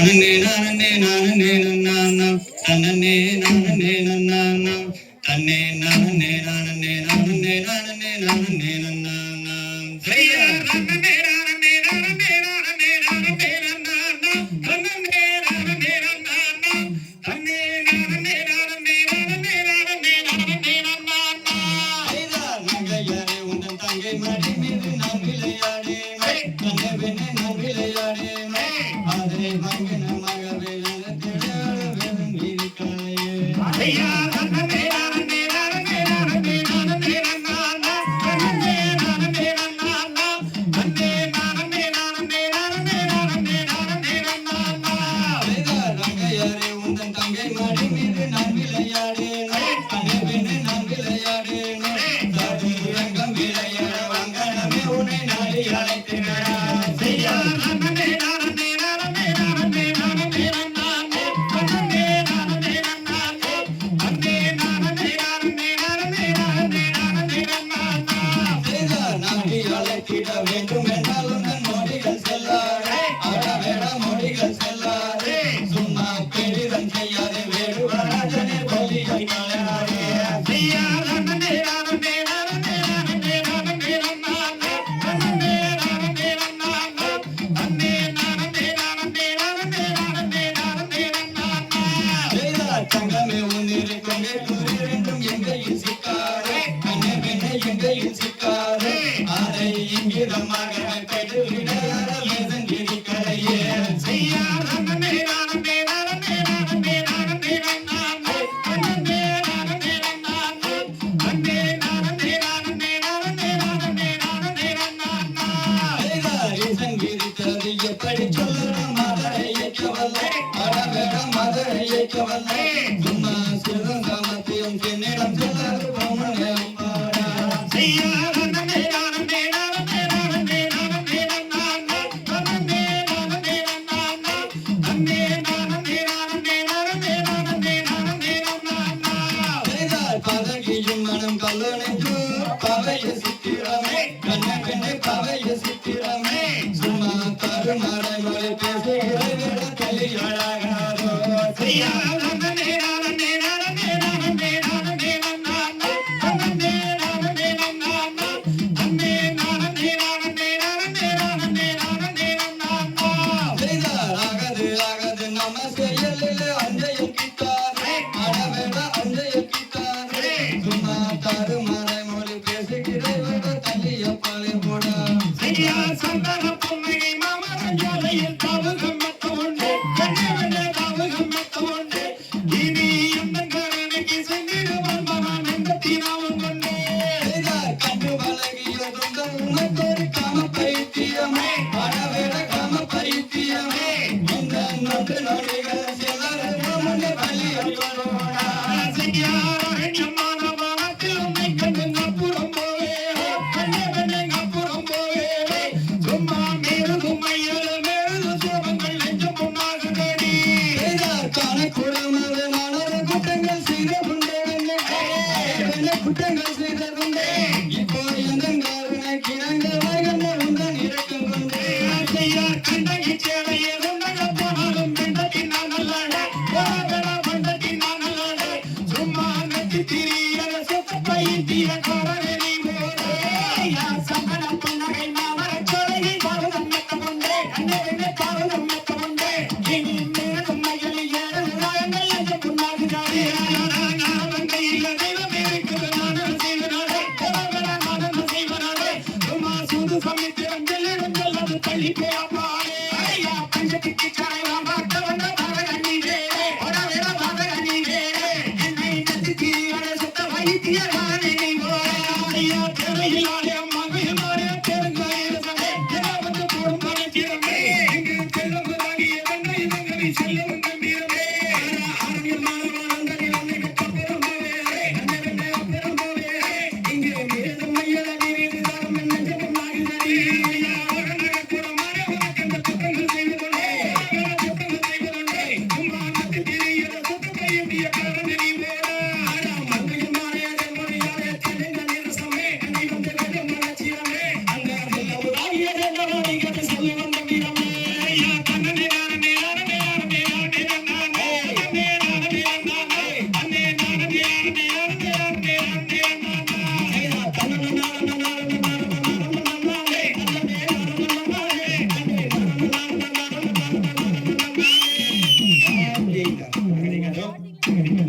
தன்னே நானே நானே நானா தன்னே நானே நானா தன்னே நானே நானே நானே நானே நானே நானா சரியா தன்னே நானே நானே நானே நானே நானா தன்னே நானே நானா தன்னே நானே நானே நானே நானே நானே நானா ஐயா நங்கையாரே உந்தன் தங்கை மடி மீது நான் விளையாடேன் கண்ணவனே நான் விளையாடேன் ஆதரே மங்கன மகவே ஐயா தன்னே நானே நானே நானே நானே நானா தன்னே நானே நானா தன்னே நானே நானே நானே நானே நானே நானா ஐயா நங்கையாரே உந்தன் தங்கை மடி மீது நான் விளையாடேன் கண்ணவனே நான் விளையாடேன் சாதி ரங்கம் விளையாட வங்கனமே உன்னை நாடி அழைத்தேன் ஐயா தன்னே நானே நானே நானே நானே நானா தன்னே நானே நானா தன்னே நானே நானே நானே நானே நானே நானா ஐயா நாடி அழைத்திட வேண்டும் என்றால் உந்தன் மொழிகள் செல்லாதே அடவேட மொழிகள் செல்லாதே சும்மா பெரிதன் செய்யாதே வேடுவராஜனே பலியை களையாதே ஐயா தன்னே நானே நானே நானே நானே நானா தன்னே நானே நானா தன்னே நானே நானே நானே நானே நானே நானா ஐயா தங்கமே உன்னிரு கொண்டே கூறிரண்டும் எங்கையில் சிக்காதே கண்ணவனே எங்கையில் சிக்காதே அதை இங்கிதமாக பெற்று விடையாட லேசன் விதிக்கலையே ஐயா தன்னே நானே நானே நானே நானே நானா தன்னே நானே நானா தன்னே நானே நானே நானே நானே நானே நானா ஐயா லேசன் விதித்தது எப்படி சொல்லணும் மதரை இயக்கவல்லை அடவேட மதரை இயக்கவல்லை சும்மா சிறும் காமத்தையும் என்னிடம் சொல்லாது பொம்மனே பாடா ஐயா தன்னே நானே நானே நானே நானே நானா தன்னே நானே நானா தன்னே நானே நானே நானே நானே நானே நானா ஐயா பதகியும் மனம் கல்லணைக்கு பவைய சித்திரமே கண்ணவனே பவைய சித்திரமே சும்மா கருமறை மொழி பேசுகிற விட கலி அழகாதோ ஐயா தன்னே நானே நானே நானே நானே நானா தன்னே நானே நானா தன்னே நானே நானே நானே நானே நானே நானா ஐயா ஆகது ஆகது நம்ம செயலில் அஞ்சையும் கிட்டாரே அடவேட அஞ்சையும் கிட்டாரே சும்மா கருமறை மொழி பேசுகிற விட தள்ளிய பாலை போட ஐயா சந்தன பொம்மையை மாமரஞ்சாலையில் தாவகம் மெத்த உண்டு கண்ணவனே தாவகம் மெத்த உண்டு இனி எந்த கரணைக்கு சென்றிடுவான் மகன் எந்த தீனாவும் கொண்டே ஐயா கண்டு பழகியதுங்க உனக்கொரு காம பைத்தியமே அடவேட காம பைத்தியமே இந்த நொட்டு நொடிகள் சிலர் பிரமண பலியை கொண்டோடா ஐயா ரகசியமான வானத்தில் உன்னை கண்டு அப்புறம் போவே கண்ணவனே அப்புறம் போவே சும்மா மேலும் மையல் மேலும் சோகங்கள் நெஞ்சம் பொன்னாக கடி ஐயா கணக்குடமாவே நானொரு குற்றங்கள் செய்த உண்டே குற்றங்கள் செய்த உண்டே இப்போ எந்தங்காரனை கிணங்க வகந்த உந்தன் இறக்கம் கொண்டே ஐயா கண்டகி சேவையே உண்டக போனாலும் கண்டத்தின் நான் நல்லாட போராட வண்டத்தின் நான் நல்லாட சும்மா நெத்தி திரிய சொத்த பைத்திய காரணி போரே ஐயா சமண புன்னகை மாமரச் சோலையை பாவகம் மெத்த கொண்டே கண்ணவனே பாவகம் மெத்த கொண்டே இனி மேலும் மகளில் ஏழு ராயங்கள் என்ற புண்ணாகு காரி நான் கையில் தெய்வம் இருக்குது நானும் செய்வனாலே நானும் செய்வனாலே சும்மா சூது சமைத்திரம் செல்லிடம் செல்லது தள்ளி போயாப்பாலே ஐயா பஞ்சத்திற்கு சாயலாம் பார்த்தவன பாதகண்ணீரே ஒடவேட பாதகண்ணீரே என்னை நெத்தி தீர சுத்த வைத்திய காரணி போரே ஐயா தேவையில்லாதே மகையுமாரே பெருங்காயிரமே என வந்து போடும் பணத்திரமே இங்கு செல்லும் தாங்கிய வெண்ணை வெங்கவி செல்லும் கம்பீரமே ஆரண்யமான வாழ்ந்தனில் அன்னை பெரும் போவே அண்ணவெண்ணை பெரும் போவே இங்கு மேலும் மையல நீரிது தரம் நெஞ்சமும் நாகுதடி ஐயா உடனே கூட மாறே உனக்கு அந்த குற்றங்கள் செய்து கொண்டே அப்படிங்க